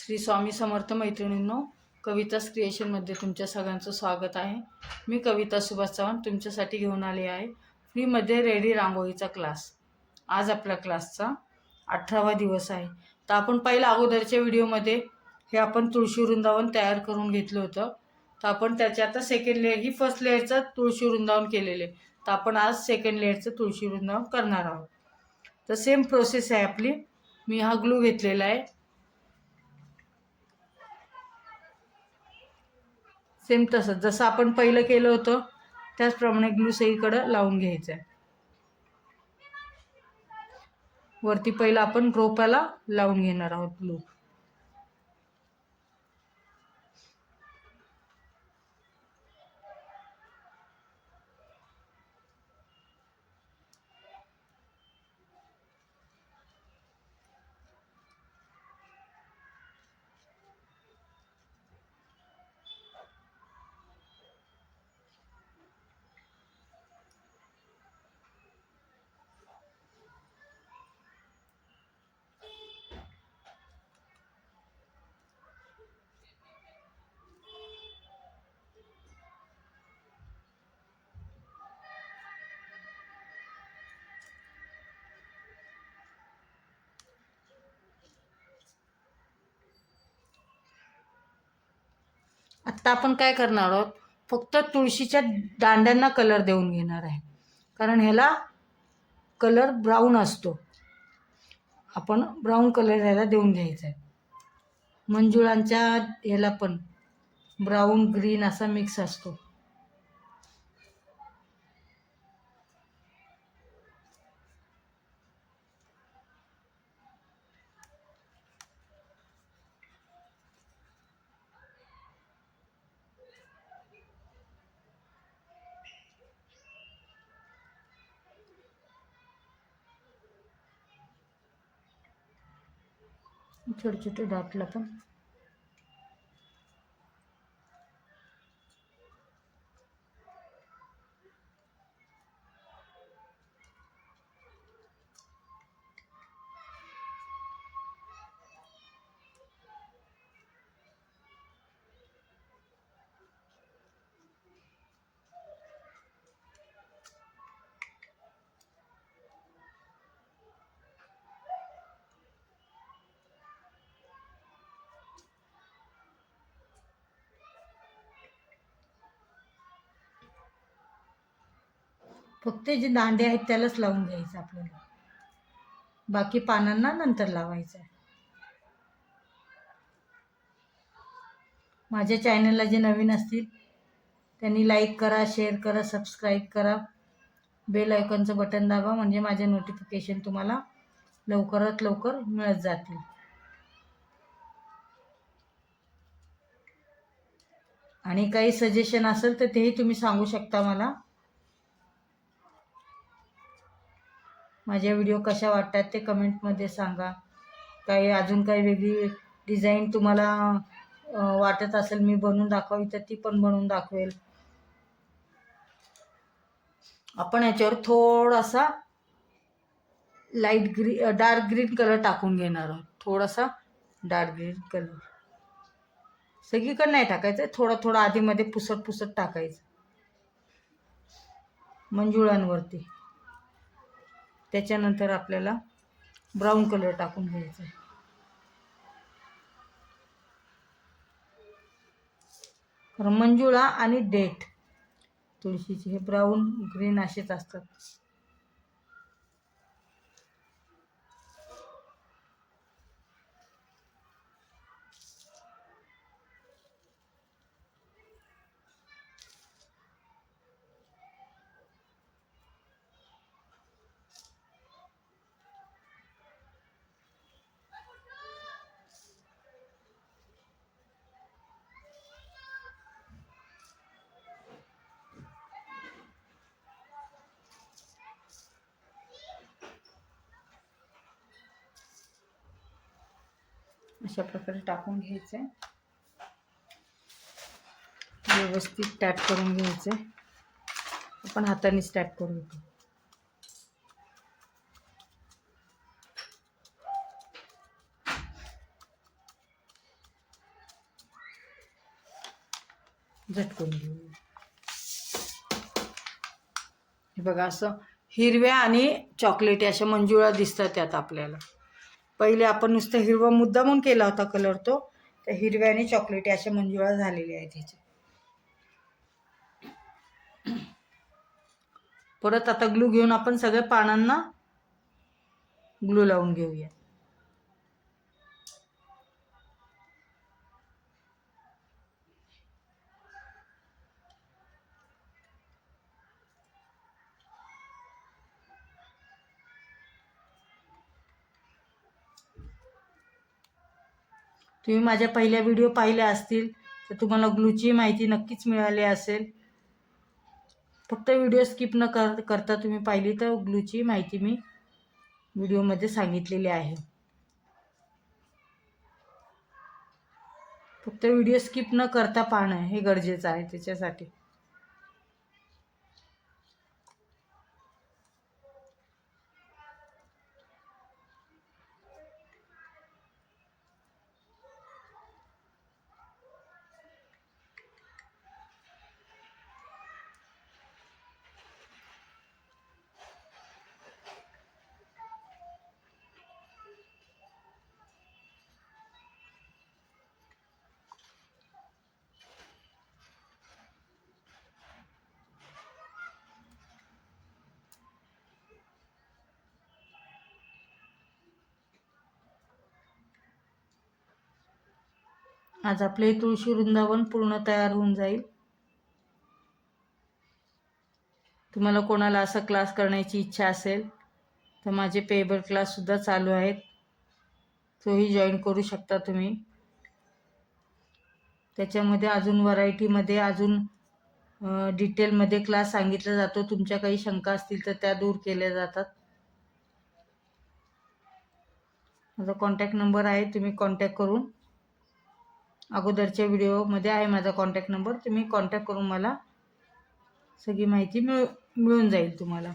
श्री स्वामी समर्थ मैत्रिणींनो, कवितास क्रिएशनमध्ये तुमच्या सगळ्यांचं स्वागत आहे. मी कविता सुभाष चव्हाण तुमच्यासाठी घेऊन आले आहे फ्रीमध्ये रेडी रांगोळीचा क्लास. आज आपल्या क्लासचा 18वा दिवस आहे. तर आपण पहिल्या अगोदरच्या व्हिडिओमध्ये हे आपण तुळशी वृंदावन तयार करून घेतलं होतं. तर आपण त्याच्या आता सेकंड लेअर, ही फर्स्ट लेअरचं तुळशी वृंदावन केलेले, तर आपण आज सेकंड लेअरचं तुळशी वृंदावन करणार आहोत. तर सेम प्रोसेस आहे आपली. मी हा ग्लू घेतलेला आहे, सेम तसंच जसं आपण पहिलं केलं होतं त्याचप्रमाणे ग्लू सगळीकडं लावून घ्यायचं आहे. वरती पहिलं आपण रोपाला लावून घेणार आहोत ग्लू. आत्ता आपण काय करणार आहोत, फक्त तुळशीच्या दांड्यांना कलर देऊन घेणार आहे, कारण ह्याला कलर ब्राऊन असतो. आपण ब्राऊन कलर ह्याला देऊन घ्यायचा आहे. मंजुळांच्या ह्याला पण ब्राऊन ग्रीन असा मिक्स असतो. छोटे छोटे डॉटला पण फक्त जे दांडे आहेत त्यालाच लावून घ्यायचं आपल्याला, बाकी पानांना नंतर लावायचं आहे. माझ्या चॅनलला जे नवीन असतील त्यांनी लाईक करा, शेअर करा, सबस्क्राईब करा, बेल आयकॉनचं बटन दाबा, म्हणजे माझे नोटिफिकेशन तुम्हाला लवकरात लवकर मिळत जातील. आणि काही सजेशन असेल तर तेही तुम्ही सांगू शकता मला. माझ्या व्हिडिओ कशा वाटतात ते कमेंटमध्ये सांगा. काही अजून काही वेगळी डिझाईन तुम्हाला वाटत असेल मी बनवून दाखवावी तर ती पण बनवून दाखवेल. आपण याच्यावर थोडासा डार्क ग्रीन कलर टाकून घेणार आहोत. थोडासा डार्क ग्रीन कलर सगळीकडे नाही टाकायचं, थोडा थोडा आधीमध्ये पुसट पुसट टाकायचं मंजुळांवरती. त्याच्यानंतर आपल्याला ब्राऊन कलर टाकून घ्यायचा आहे. कारण मंजुळा आणि डेट तुळशीचे हे ब्राऊन ग्रीन असेच असतात. अशा प्रकारे टाकून घ्यायचं आहे, व्यवस्थित टॅप करून घ्यायचं आहे. आपण हातानेच टॅप करू. झटकून घेऊ. हे बघा असं हिरव्या आणि चॉकलेटी अशा मंजुळा दिसतात त्यात आपल्याला. पहिले आपण नुसतं हिरवा मुद्दामून केला होता कलर तो, त्या हिरव्या आणि चॉकलेटी अशा मंजुळा झालेल्या आहेत ह्याच्या. परत आता ग्लू घेऊन आपण सगळ्या पानांना ग्लू लावून घेऊया. तुम्ही माझ्या पहिल्या व्हिडिओ पाहिल्या असतील तर तुम्हाला ग्लूची माहिती नक्कीच मिळाली असेल. फक्त व्हिडिओ स्किप न करता तुम्ही पाहिली तर ग्लूची माहिती मी व्हिडिओमध्ये सांगितलेली आहे. फक्त व्हिडिओ स्किप न करता पाहणं हे गरजेचं आहे त्याच्यासाठी. आज आपले तुळशी वृंदावन पूर्ण तयार होऊन जाईल. तुम्हाला कोणाला असा क्लास करण्याची इच्छा असेल तर माझे पेबल क्लाससुद्धा चालू आहेत, तोही जॉईन करू शकता तुम्ही. त्याच्यामध्ये अजून व्हरायटीमध्ये अजून डिटेलमध्ये क्लास सांगितला जातो. तुमच्या काही शंका असतील तर त्या दूर केल्या जातात. माझा कॉन्टॅक्ट नंबर आहे, तुम्ही कॉन्टॅक्ट करून, अगोदरच्या व्हिडिओमध्ये आहे माझा कॉन्टॅक्ट नंबर, तुम्ही कॉन्टॅक्ट करून मला सगळी माहिती मिळून जाईल तुम्हाला.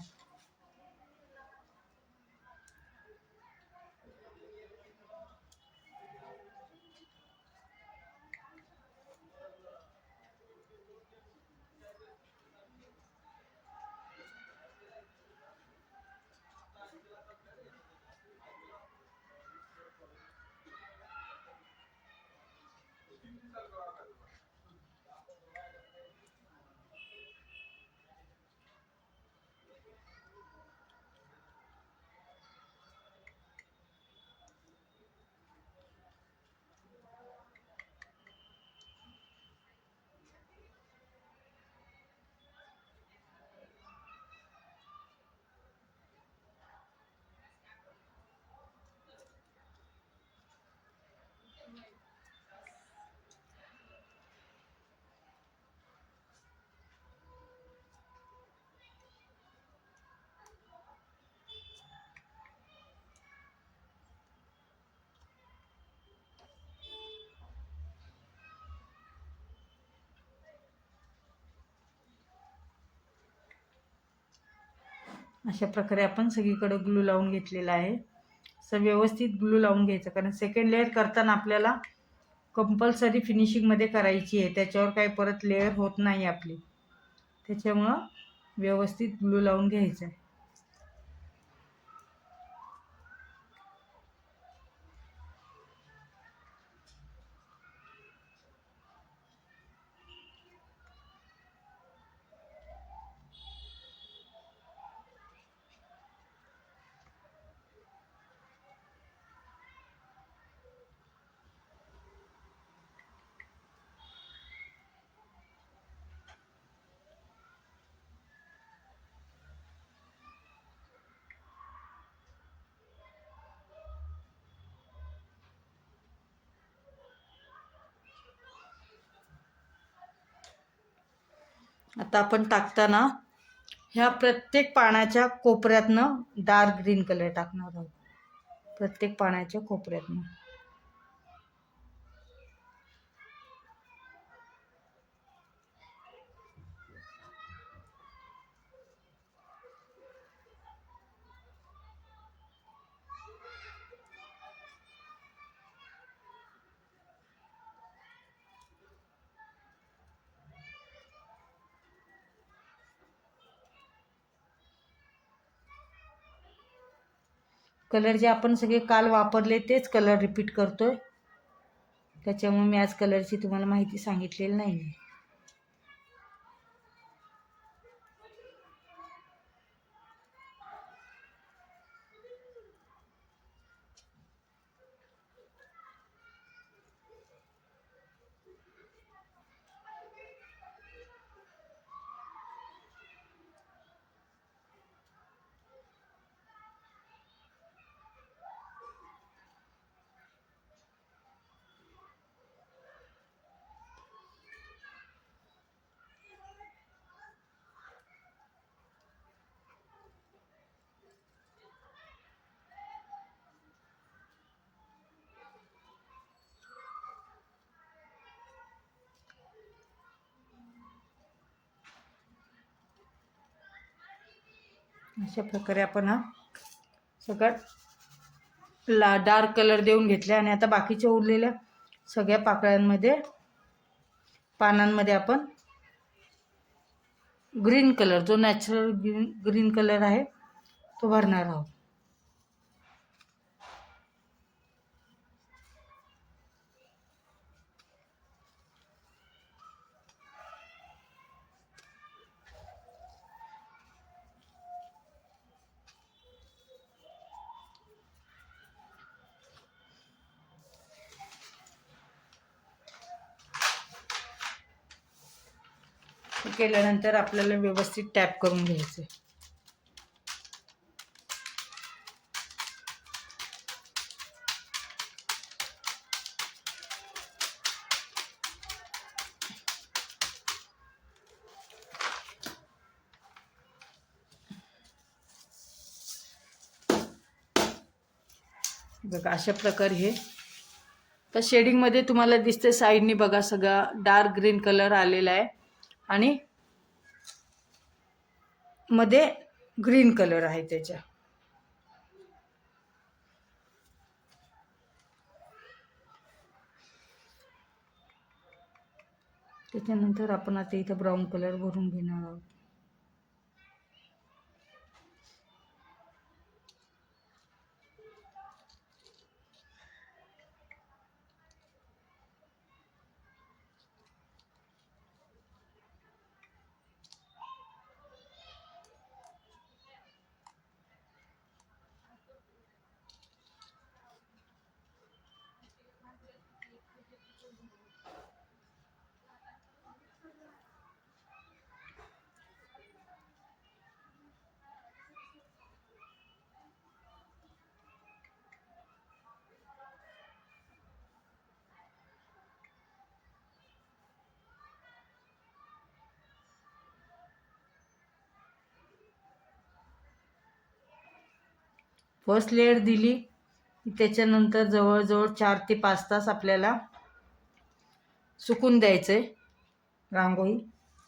अशा प्रकारे आपण सगळीकडे ग्लू लावून घेतलेला आहे. असं व्यवस्थित ग्लू लावून घ्यायचं, कारण सेकंड लेअर करताना आपल्याला कंपल्सरी फिनिशिंगमध्ये करायची आहे. त्याच्यावर काही परत लेअर होत नाही आपली, त्याच्यामुळं व्यवस्थित ग्लू लावून घ्यायचं आहे. आता आपण टाकताना ह्या प्रत्येक पानाच्या कोपऱ्यातनं डार्क ग्रीन कलर टाकणार आहोत, प्रत्येक पानाच्या कोपऱ्यातनं. कलर जे आपण सगळे काल वापरले तेच कलर रिपीट करतोय, त्याच्यामुळे मी आज कलरची तुम्हाला माहिती सांगितलेली नाही आहे. अशा प्रकारे आपण हा सगळा डार्क कलर देऊन घेतले आणि आता बाकीच्या उरलेल्या सगळ्या पाकळ्यांमध्ये पानांमध्ये आपण ग्रीन कलर, जो नॅचरल ग्रीन कलर आहे तो भरणार आहोत. केल्यानंतर आपल्याला व्यवस्थित टॅप करून घ्यायचं. बघा अशा प्रकारे हे तर शेडिंगमध्ये तुम्हाला दिसते साईडनी बघा सगळा डार्क ग्रीन कलर आलेला आहे आणि मध्ये ग्रीन कलर आहे त्याच्या. त्याच्यानंतर आपण आता इथं ब्राऊन कलर भरून घेणार आहोत. फर्स्ट लेअर दिली, त्याच्यानंतर जवळजवळ 4 ते 5 तास आपल्याला सुकून द्यायचंय रांगोळी.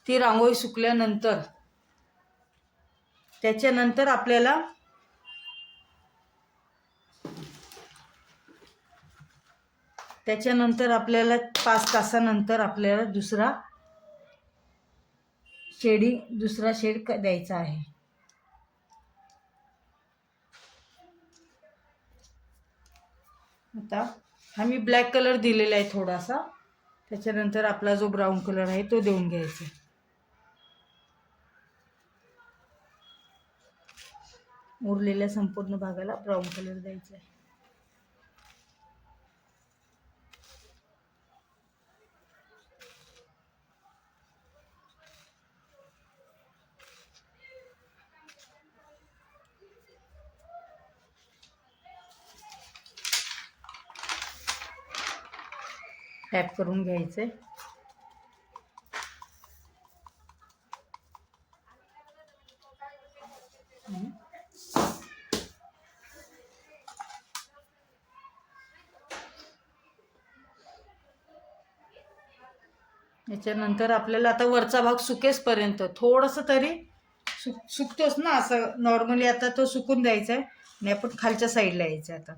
ती रांगोळी सुकल्यानंतर त्याच्यानंतर आपल्याला त्याच्यानंतर आपल्याला 5 तासानंतर आपल्याला दुसरा शेड द्यायचा आहे. आता हा मी ब्लॅक कलर दिलेला आहे थोडासा, त्याच्यानंतर आपला जो ब्राऊन कलर आहे तो देऊन घ्यायचा. उरलेल्या संपूर्ण भागाला ब्राऊन कलर द्यायचा आहे. टॅप करून घ्यायचे. याच्यानंतर आपल्याला आता वरचा भाग सुकेसपर्यंत थोडंसं तरी सुकतोच ना असं नॉर्मली, आता तो सुकून द्यायचा आहे आणि आपण खालच्या साईडला यायचं. आता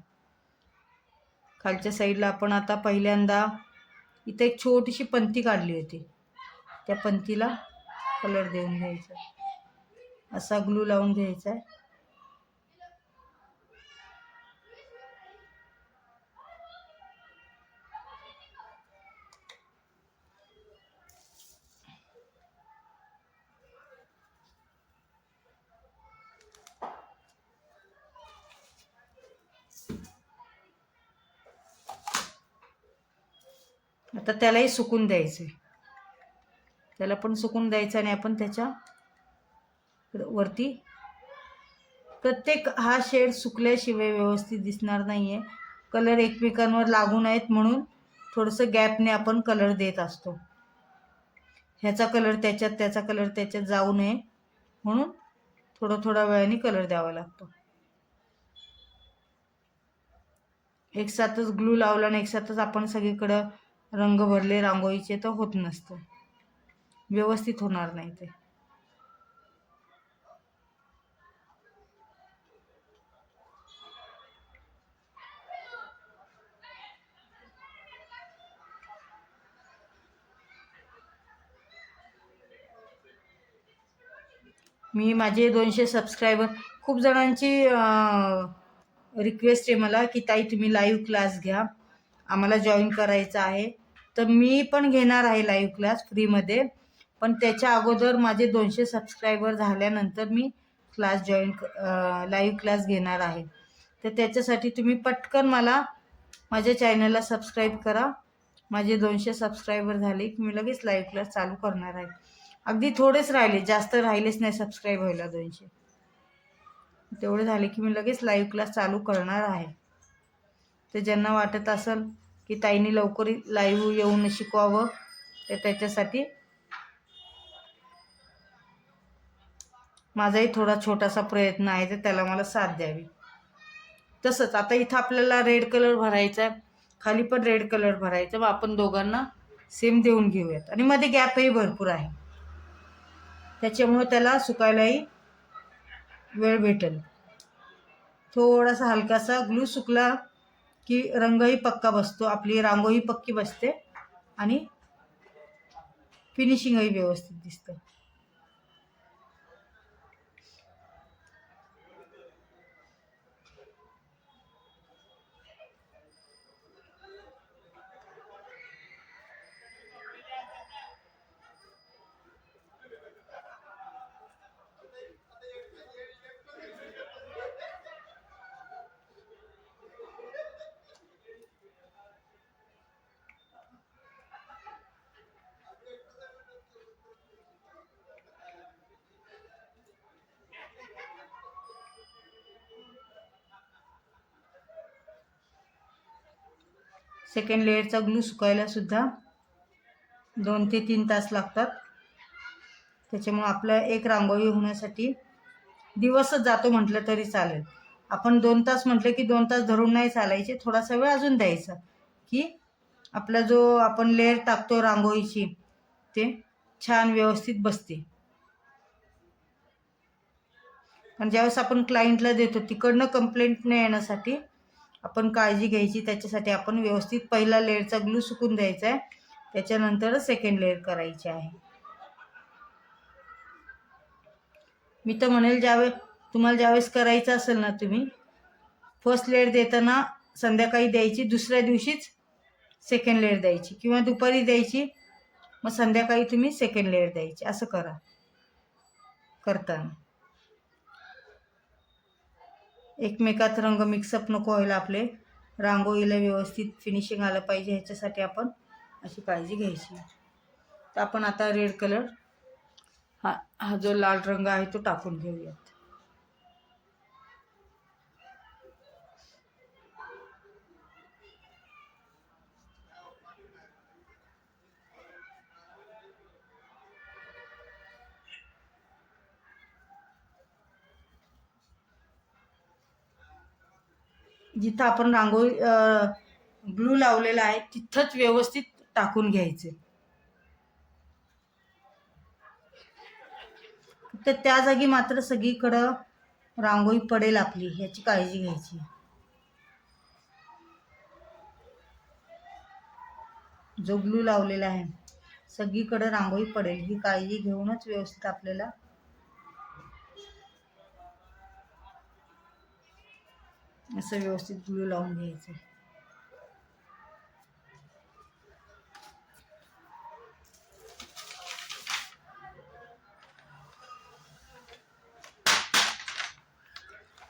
खालच्या साईडला आपण आता पहिल्यांदा इथे एक छोटीशी पंती काढली होती, त्या पंतीला कलर देऊन घ्यायचा, असा ग्लू लावून घ्यायचा आहे. आता त्यालाही सुकून द्यायचं, त्याला पण सुकून द्यायचं आणि आपण त्याच्या वरती प्रत्येक हा शेड सुकल्याशिवाय व्यवस्थित दिसणार नाहीये. कलर एकमेकांवर लागू नयेत म्हणून थोडंसं गॅपने आपण कलर देत असतो. ह्याचा कलर त्याच्यात त्याचा कलर त्याच्यात जाऊ नये म्हणून थोड्या वेळाने कलर द्यावा लागतो. एकसाथच ग्लू लावला आणि एकसाथच आपण सगळीकडं रंग भरले रांगोळीचे तर होत नसतं, व्यवस्थित होणार नाही ते. मी माझे 200 सबस्क्रायबर, खूप जणांची रिक्वेस्ट आहे मला की ताई तुम्ही लाईव्ह क्लास घ्या, आम्हाला जॉईन करायचं आहे. तर मी पण घेणार आहे लाईव्ह क्लास फ्रीमध्ये, पण त्याच्या अगोदर माझे 200 सबस्क्रायबर झाल्यानंतर मी क्लास लाईव्ह क्लास घेणार आहे. तर त्याच्यासाठी तुम्ही पटकन माझ्या चॅनलला सबस्क्राईब करा. माझे 200 सबस्क्रायबर झाले की मी लगेच लाईव्ह क्लास चालू करणार आहे. अगदी थोडेच राहिले, जास्त राहिलेच नाही सबस्क्राईब व्हायला 200. तेवढे झाले की मी लगेच लाईव्ह क्लास चालू करणार आहे. तर ज्यांना वाटत असेल की ताईंनी लवकर लाईव्ह येऊन शिकवावं, तर त्याच्यासाठी माझाही थोडा छोटासा प्रयत्न आहे, तर त्याला मला साथ द्यावी. तसंच आता इथं आपल्याला रेड कलर भरायचा आहे, खाली पण रेड कलर भरायचा. मग आपण दोघांना सेम देऊन घेऊयात आणि मध्ये गॅपही भरपूर आहे, त्याच्यामुळे त्याला सुकायलाही वेळ भेटेल. थोडासा हलकासा ग्लू सुकला की रंगही पक्का बसतो, आपली रांगोळी पक्की बसते आणि फिनिशिंगही व्यवस्थित दिसतं. सेकंड लेअरचा ग्लू सुकायला सुद्धा 2 ते 3 तास लागतात. त्याच्यामुळे आपल्या एक रांगोळी होण्यासाठी दिवसच जातो म्हटलं तरी चालेल. आपण 2 तास म्हटलं की 2 तास धरून नाही चालायचे, थोडासा वेळ अजून द्यायचा की आपला जो आपण लेअर टाकतो रांगोळीची ते छान व्यवस्थित बसते. पण ज्यावेळेस आपण क्लायंटला देतो तिकडनं कंप्लेंट नाही येण्यासाठी आपण काळजी घ्यायची. त्याच्यासाठी आपण व्यवस्थित पहिला लेअरचा ग्लू सुकून द्यायचा आहे, त्याच्यानंतरच सेकंड लेअर करायची आहे. मी तर म्हणेल तुम्हाला ज्यावेळेस करायचं असेल ना, तुम्ही फर्स्ट लेअर देताना संध्याकाळी द्यायची, दुसऱ्या दिवशीच सेकंड लेअर द्यायची किंवा दुपारी द्यायची, मग संध्याकाळी तुम्ही सेकंड लेअर द्यायची. असं करा करताना. एकमेकात रंग मिक्सअप नको व्हायला, आपले रांगोळीला व्यवस्थित फिनिशिंग आलं पाहिजे, ह्याच्यासाठी आपण अशी काळजी घ्यायची. तर आपण आता रेड कलर हा जो लाल रंग आहे तो टाकून घेऊयात. जिथं आपण रांगोळी ग्लू लावलेला आहे तिथंच व्यवस्थित टाकून घ्यायचे. तर त्या जागी मात्र सगळीकडं रांगोळी पडेल आपली, ह्याची काळजी घ्यायची. जो ग्लू लावलेला आहे सगळीकडे रांगोळी पडेल ही काळजी घेऊनच व्यवस्थित आपल्याला असं व्यवस्थित ग्लू लावून घ्यायचं.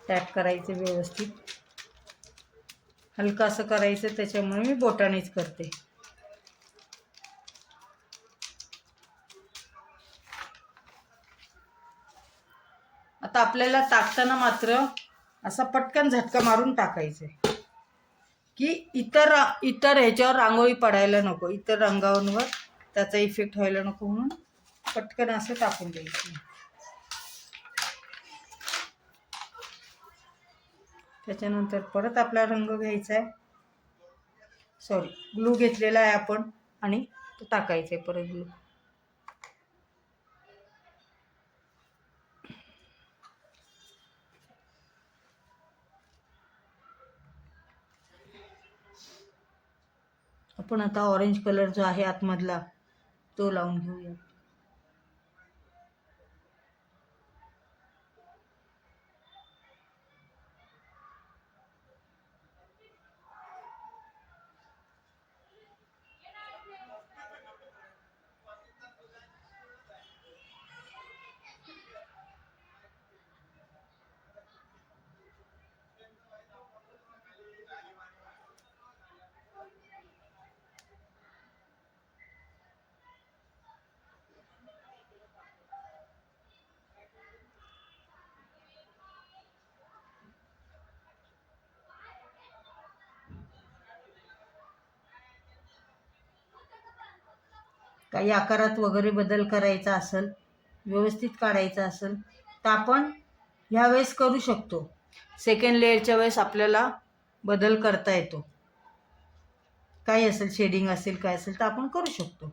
टॅप करायचं व्यवस्थित, हलका असं करायचं, त्याच्यामुळे मी बोटानेच करते. आता आपल्याला टाकताना मात्र असा पटकन झटका मारून टाकायचं आहे की इतर ह्याच्यावर रांगोळी पडायला नको, इतर रंगांवर त्याचा इफेक्ट व्हायला नको, म्हणून पटकन असं टाकून द्यायचं. त्याच्यानंतर परत आपला रंग घ्यायचा आहे, ग्लू घेतलेला आहे आपण, आणि तो टाकायचा आहे परत ग्लू. आपण आता ऑरेंज कलर जो आहे आतमधला तो लावून घेऊया. काही आकारात वगैरे बदल करायचा असेल, व्यवस्थित काढायचा असेल तर आपण ह्यावेळेस करू शकतो. सेकंड लेअरच्या वेळेस आपल्याला बदल करता येतो. काही असेल, शेडिंग असेल, काय असेल तर आपण करू शकतो.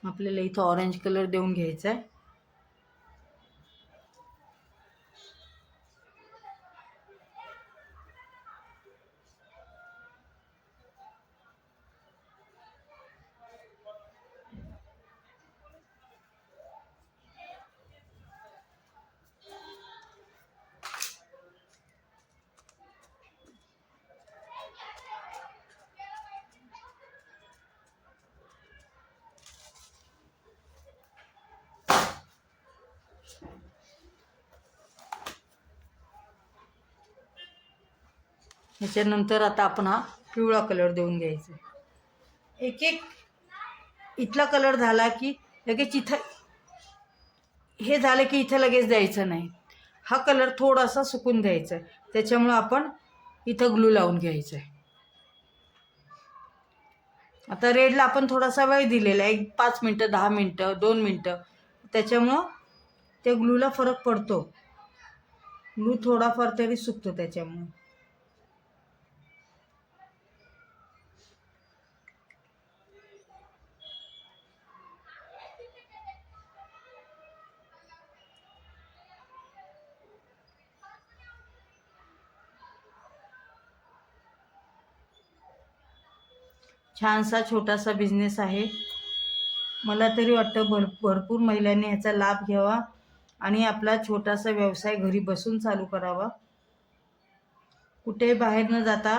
आपल्याला इथं ऑरेंज कलर देऊन घ्यायचा आहे. ह्याच्यानंतर आता आपण हा पिवळा कलर देऊन घ्यायचा. एक एक इथला कलर झाला की लगेच इथं हे झालं की इथं लगेच द्यायचं नाही. हा कलर थोडासा सुकून द्यायचा आहे, त्याच्यामुळं आपण इथं ग्लू लावून घ्यायचं आहे. आता रेडला आपण थोडासा वेळ दिलेला आहे, 5 मिनटं, 10 मिनटं, 2 मिनटं. त्याच्यामुळं त्या ग्लूला फरक पडतो. ग्लू थोडाफार तरी सुकतो त्याच्यामुळं. छानसा छोटासा बिझनेस आहे. मला तरी वाटतं भरपूर महिलांनी ह्याचा लाभ घ्यावा आणि आपला छोटासा व्यवसाय घरी बसून चालू करावा. कुठे बाहेर न जाता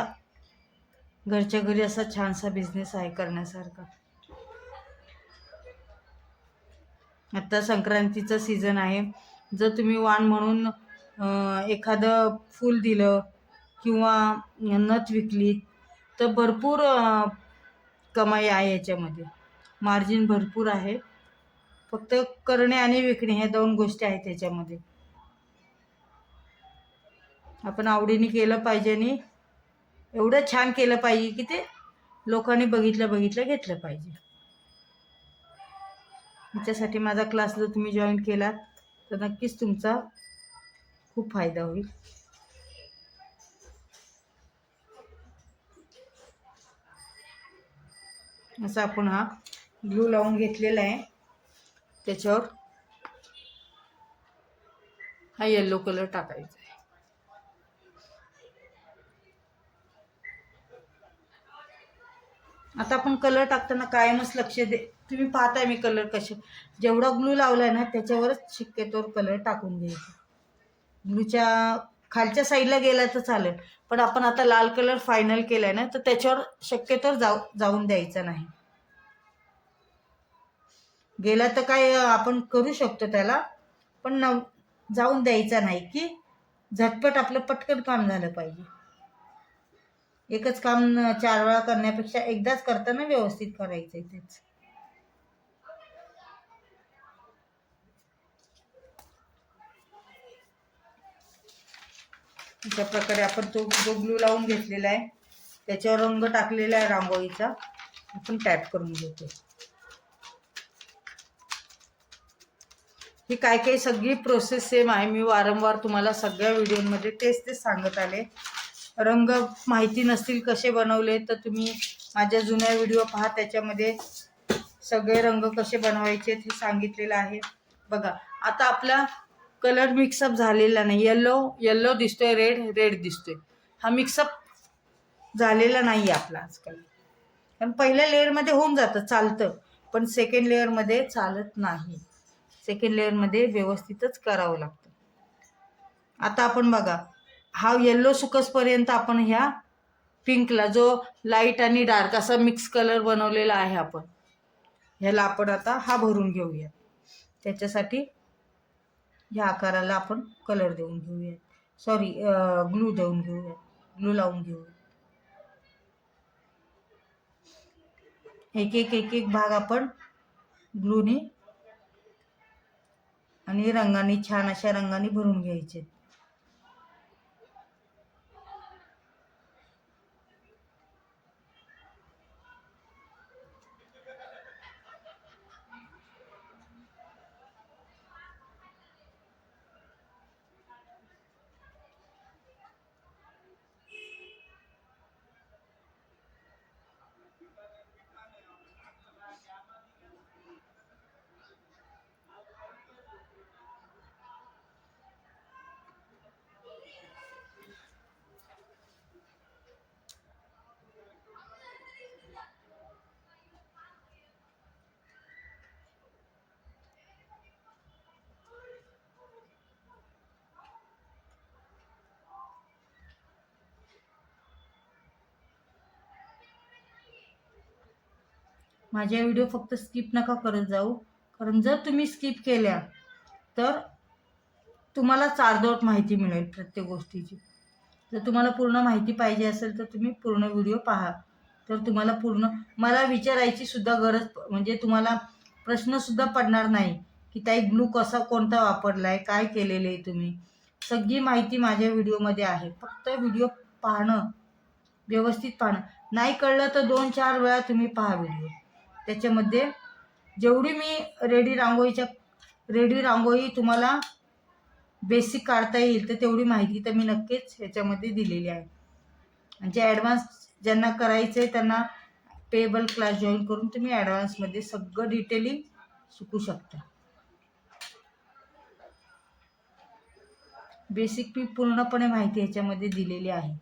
घरच्या घरी असा छानसा बिझनेस आहे करण्यासारखा. आता संक्रांतीचा सीझन आहे. जर तुम्ही वाण म्हणून एखादं फूल दिलं किंवा नथ विकलीत तर भरपूर कमाई आहे याच्यामध्ये. मार्जिन भरपूर आहे. फक्त करणे आणि विकणे ह्या 2 गोष्टी आहेत त्याच्यामध्ये. आपण आवडीने केलं पाहिजे आणि एवढं छान केलं पाहिजे की ते लोकांनी बघितलं घेतलं पाहिजे. त्याच्यासाठी माझा क्लास जर तुम्ही जॉईन केलात तर नक्कीच तुमचा खूप फायदा होईल. असं आपण हा ग्लू लावून घेतलेला आहे. त्याच्यावर हा येलो कलर टाकायचा आहे. आता आपण कलर टाकताना कायमच लक्ष दे, तुम्ही पाहताय मी कलर कसे, जेवढा ग्लू लावलाय ना त्याच्यावरच शक्यतोवर कलर टाकून घ्यायचा. ग्लूच्या खालच्या साईडला गेला तर चालेल, पण आपण आता लाल कलर फायनल केलाय ना, तर त्याच्यावर शक्यतो जाऊन द्यायचा नाही. गेला तर काय आपण करू शकतो त्याला, पण जाऊन द्यायचा नाही, की झटपट आपलं पटकन काम झालं पाहिजे. एकच काम 4 वेळा करण्यापेक्षा एकदाच करताना व्यवस्थित करायचंय तेच. अशा प्रकारे आपण तो जो ग्लू लावून घेतलेला आहे त्याच्यावर रंग टाकलेला आहे रांगोळीचा, आपण टॅप करून घेतो. ही काय सगळी प्रोसेस सेम आहे. मी वारंवार तुम्हाला सगळ्या व्हिडिओमध्ये तेच सांगत आले. रंग माहिती नसतील कसे बनवले तर तुम्ही माझ्या जुन्या व्हिडिओ पहा, त्याच्यामध्ये सगळे रंग कसे बनवायचे हे सांगितलेलं आहे. बघा आता आपला कलर मिक्सअप झालेला नाही. येल्लो दिसतोय, रेड दिसतोय. हा मिक्सअप झालेला नाही आपला आजकाल, कारण पहिल्या लेअरमध्ये होऊन जातं, चालतं, पण सेकंड लेअरमध्ये चालत नाही. सेकंड लेअरमध्ये व्यवस्थितच करावं लागतं. आता आपण बघा, हा येल्लो सुकसपर्यंत आपण ह्या पिंकला, जो लाईट आणि डार्क असा मिक्स कलर बनवलेला आहे, आपण ह्याला आपण आता हा भरून घेऊया. त्याच्यासाठी ह्या आकाराला आपण कलर देऊन घेऊया, सॉरी ग्लू देऊन घेऊया, ग्लू लावून घेऊया. एक एक भाग आपण ग्लूने आणि रंगाने, छान अशा रंगाने भरून घ्यायचे. माझ्या व्हिडिओ फक्त स्किप नका करत जाऊ, कारण जर तुम्ही स्किप केल्या तर तुम्हाला चारदोट माहिती मिळेल प्रत्येक गोष्टीची. जर तुम्हाला पूर्ण माहिती पाहिजे असेल तर तुम्ही पूर्ण व्हिडिओ पहा, तर तुम्हाला पूर्ण, मला विचारायची सुद्धा गरज, म्हणजे तुम्हाला प्रश्नसुद्धा पडणार नाही की ताई ग्लू कोणता वापरला आहे, काय केलेले आहे तुम्ही. सगळी माहिती माझ्या व्हिडिओमध्ये आहे. फक्त व्हिडिओ पाहणं, व्यवस्थित पाहणं. नाही कळलं तर 2-4 वेळा तुम्ही पहा व्हिडिओ. त्याच्यामध्ये जेवढी मी रेडी रांगोळी तुम्हाला बेसिक काढता येईल तर तेवढी माहिती तर मी नक्कीच ह्याच्यामध्ये दिलेली आहे. म्हणजे ॲडव्हान्स ज्यांना करायचं आहे त्यांना पेबल क्लास जॉईन करून तुम्ही ॲडव्हान्समध्ये सगळं डिटेलिंग शिकू शकता. बेसिक मी पूर्णपणे माहिती ह्याच्यामध्ये दिलेली आहे.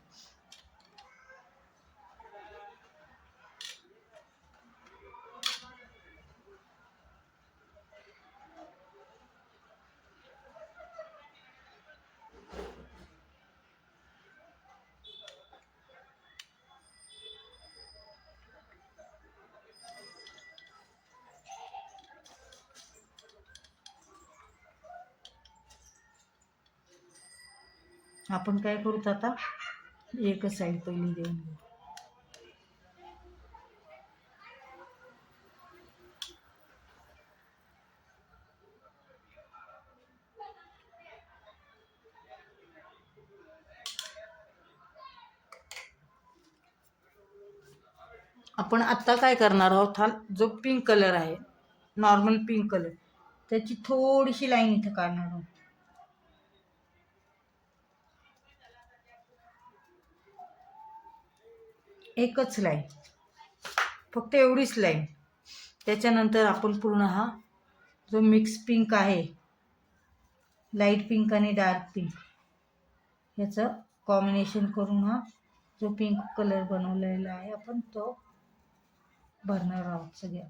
आपण काय करूत आता, एकच साईड पहिली देऊन घेऊ. आपण आत्ता काय करणार आहोत, हा जो पिंक कलर आहे, नॉर्मल पिंक कलर, त्याची थोडीशी लाईन इथं काढणार आहोत. एकच लाईन, फक्त एवढीच लाईन. त्याच्यानंतर आपण पूर्ण हा जो मिक्स पिंक आहे, लाईट पिंक आणि डार्क पिंक, ह्याचं कॉम्बिनेशन करून हा जो पिंक कलर बनवलेला आहे आपण तो भरणार आहोत सगळ्या,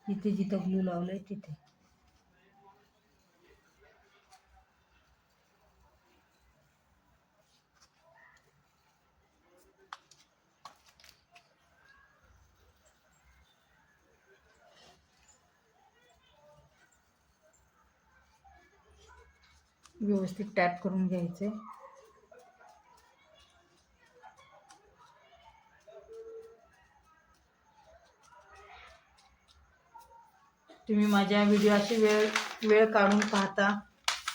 जिथे जिथे ग्लू लावलंय तिथे. व्यवस्थित टॅप करून घ्यायचे. तुम्ही माझ्या व्हिडिओची वेळ काढून पाहता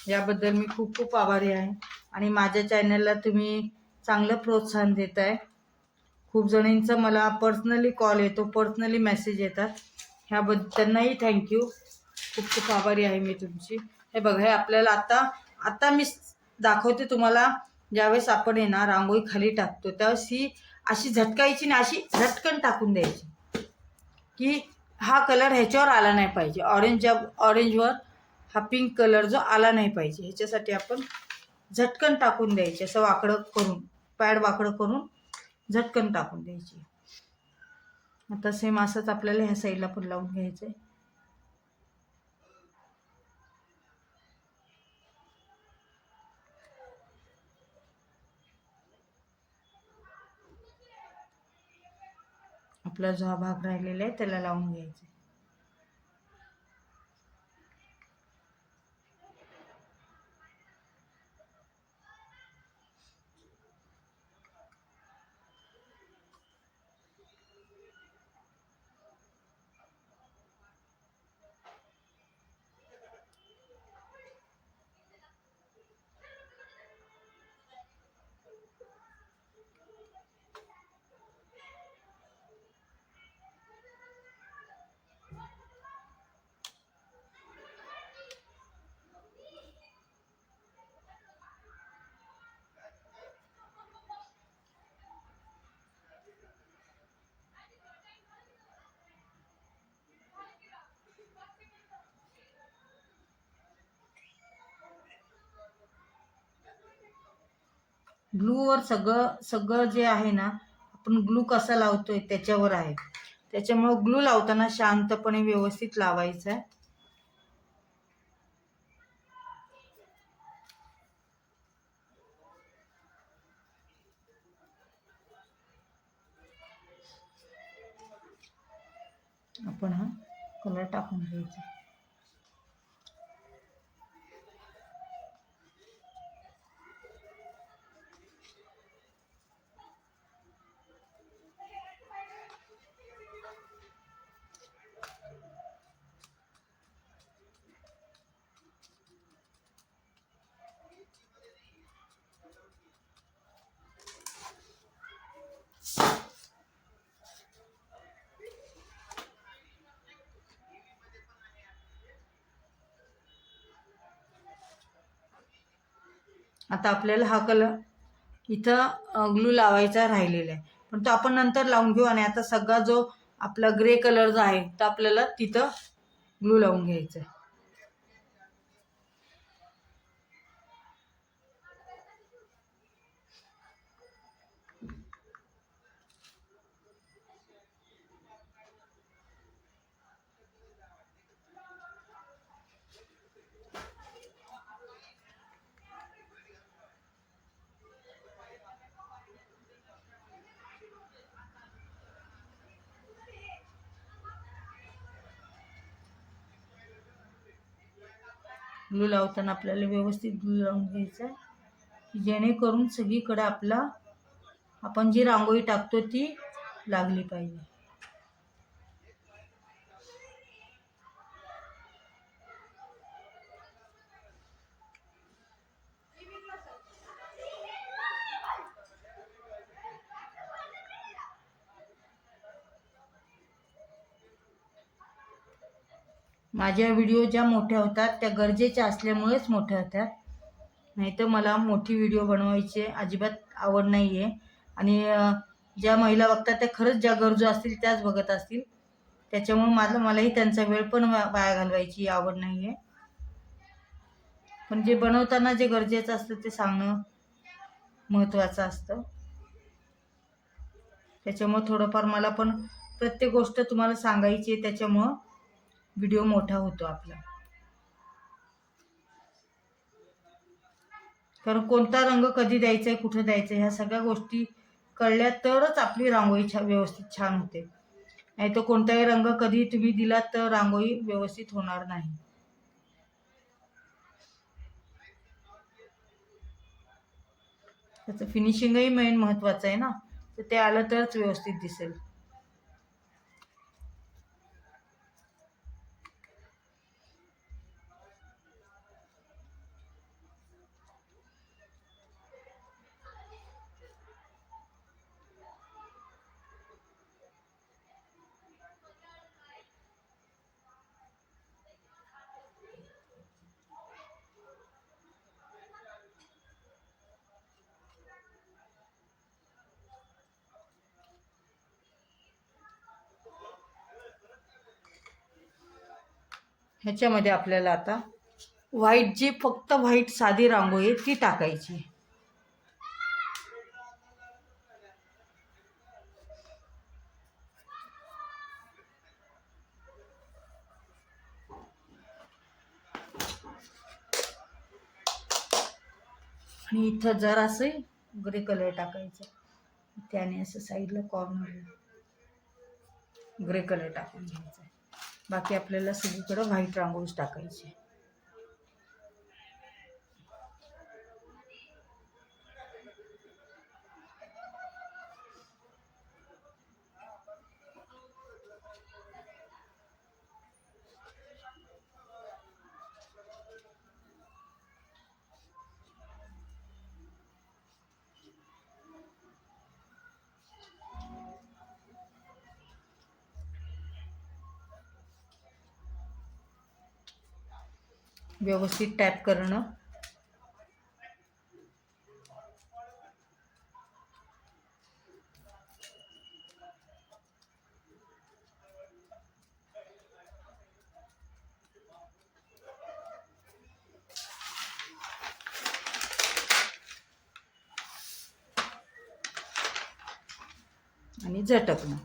याबद्दल मी खूप खूप आभारी आहे. आणि माझ्या चॅनलला तुम्ही चांगलं प्रोत्साहन देत आहे. खूप जणींचा मला पर्सनली कॉल येतो, पर्सनली मेसेज येतात. ह्याबद्दल त्यांनाही थँक्यू. खूप खूप आभारी आहे मी तुमची. हे बघा, हे आपल्याला आता मी दाखवते तुम्हाला. ज्यावेळेस आपण येणार रांगोळी खाली टाकतो त्यावेळेस ही अशी झटकायची ना, अशी झटकन टाकून द्यायची की हा कलर ह्याच्यावर आला नाही पाहिजे. ऑरेंजवर हा पिंक कलर जो आला नाही पाहिजे, ह्याच्यासाठी आपण झटकन टाकून द्यायची. असं वाकडं करून, पॅड वाकडं करून झटकन टाकून द्यायची. आता सेम असंच आपल्याला ह्या साईडला पण लावून घ्यायचं आहे. आपला जो हा भाग राहिलेला आहे त्याला लावून घ्यायचा. ग्लूवर सगळं जे आहे ना, आपण ग्लू कसा लावतोय त्याच्यावर आहे. त्याच्यामुळं ग्लू लावताना शांतपणे व्यवस्थित लावायचं आहे. आपण हा कलर टाकून घ्यायचा. आता आपल्याला हा कलर इथं ग्लू लावायचा राहिलेला आहे, पण तो आपण नंतर लावून घेऊ. आणि आता सगळा जो आपला ग्रे कलर जो आहे तो आपल्याला तिथं ग्लू लावून घ्यायचा आहे. ग्लू लावताना आपल्याला व्यवस्थित ग्लू लावून घ्यायचा आहे, जेणेकरून सगळीकडे आपण जी रांगोळी टाकतो ती लागली पाहिजे. माझ्या व्हिडिओ ज्या मोठ्या होतात त्या गरजेच्या असल्यामुळेच मोठ्या होतात. नाहीतर मला मोठी व्हिडिओ बनवायची अजिबात आवड नाही आहे. आणि ज्या महिला बघतात त्या खरंच ज्या गरजू असतील त्याच बघत असतील. त्याच्यामुळे मलाही त्यांचा वेळ पण वाया घालवायची आवड नाही आहे. पण जे बनवताना जे गरजेचं असतं ते सांगणं महत्त्वाचं असतं. त्याच्यामुळे थोडंफार मला पण प्रत्येक गोष्ट तुम्हाला सांगायची आहे, त्याच्यामुळं व्हिडिओ मोठा होतो आपला. कारण कोणता रंग कधी द्यायचा आहे, कुठं द्यायचं आहे, ह्या सगळ्या गोष्टी कळल्या तरच आपली रांगोळी व्यवस्थित छान होते. नाही तर कोणताही रंग कधी तुम्ही दिला तर रांगोळी व्यवस्थित होणार नाही. त्याचं फिनिशिंगही मेन महत्त्वाचं आहे ना, तर ते आलं तरच व्यवस्थित दिसेल. ह्याच्यामध्ये आपल्याला आता व्हाईट, जी फक्त व्हाईट साधी रांगोळी ती टाकायची. आणि इथं जरासं ग्रे कलर टाकायचा, त्याने असं साईडला कॉर्नरला ग्रे कलर टाकून घ्यायचा. बाकी आपल्याला सगळीकडे व्हाईट रांगोळीच टाकायची. व्यवस्थित टॅप करणं. आणि झटकणं.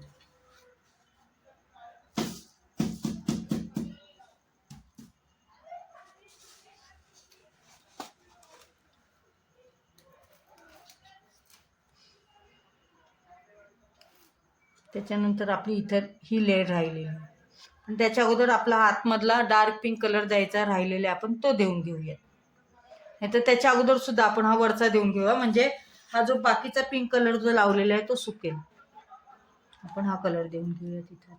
त्याच्यानंतर आपली इथं ही लेअर राहिलेली आहे, आणि त्याच्या अगोदर आपला आतमधला डार्क पिंक कलर द्यायचा राहिलेला, आपण तो देऊन घेऊया. नाही तर त्याच्या अगोदर सुद्धा आपण हा वरचा देऊन घेऊया, म्हणजे हा जो बाकीचा पिंक कलर जो लावलेला आहे तो सुकेल. आपण हा कलर देऊन घेऊया तिथं.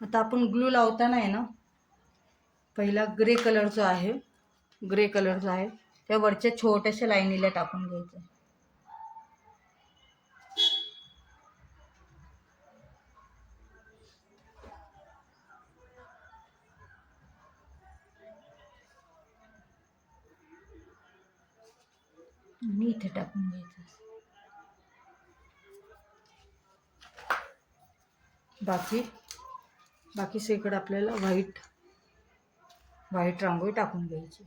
आता आपण ग्लू लावताना आहे ना, पहिला ग्रे कलर जो आहे, ग्रे कलर जो आहे त्या वरच्या छोट्याशा लाईनीला टाकून घ्यायचं. आणि इथे टाकून घ्यायचं. बाकी सगळीकडे आपल्याला व्हाईट रांगोळी टाकून घ्यायची.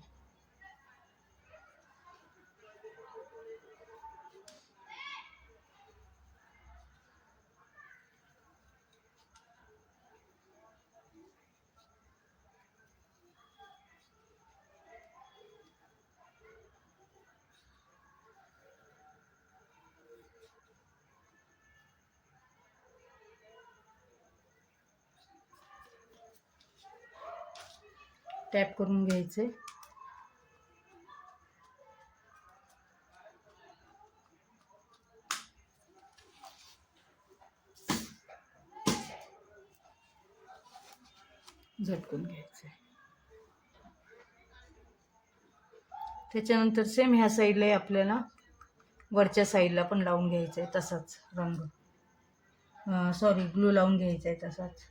टॅप करून घ्यायचे. झटकून घ्यायचे. त्याच्यानंतर सेम ह्या साईडला आपल्याला वरच्या साईडला पण लावून घ्यायचं आहे तसाच रंग, ग्लू लावून घ्यायचा आहे तसाच.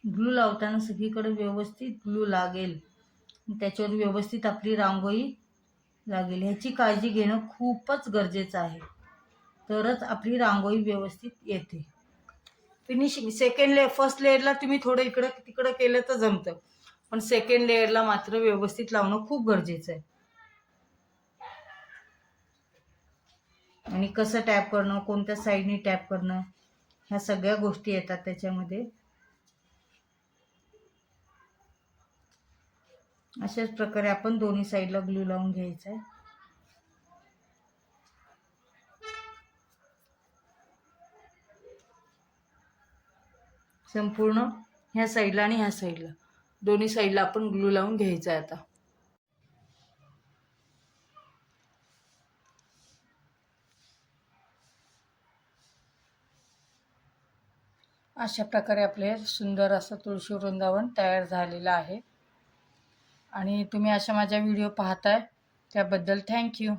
ग्लू लावताना सगळीकडे व्यवस्थित ग्लू लागेल, त्याच्यावर व्यवस्थित आपली रांगोळी लागेल, ह्याची काळजी घेणं खूपच गरजेचं आहे, तरच आपली रांगोळी व्यवस्थित येते. फिनिशिंग फर्स्ट लेअरला तुम्ही थोडं इकडं तिकडं केलं तर जमतं, पण सेकंड लेअरला मात्र व्यवस्थित लावणं खूप गरजेचं आहे. आणि कसं टॅप करणं, कोणत्या साईडने टॅप करणं, ह्या सगळ्या गोष्टी येतात त्याच्यामध्ये. अशाच प्रकारे आपण दोन्ही साईडला ग्लू लावून घ्यायचा आहे. संपूर्ण ह्या साईडला आणि ह्या साईडला दोन्ही साईडला आपण ग्लू लावून घ्यायचा आहे. आता अशा प्रकारे आपले सुंदर असं तुळशी वृंदावन तयार झालेलं आहे. आणि तुम्ही अशा माझ्या व्हिडिओ पाहताय त्याबद्दल थँक्यू.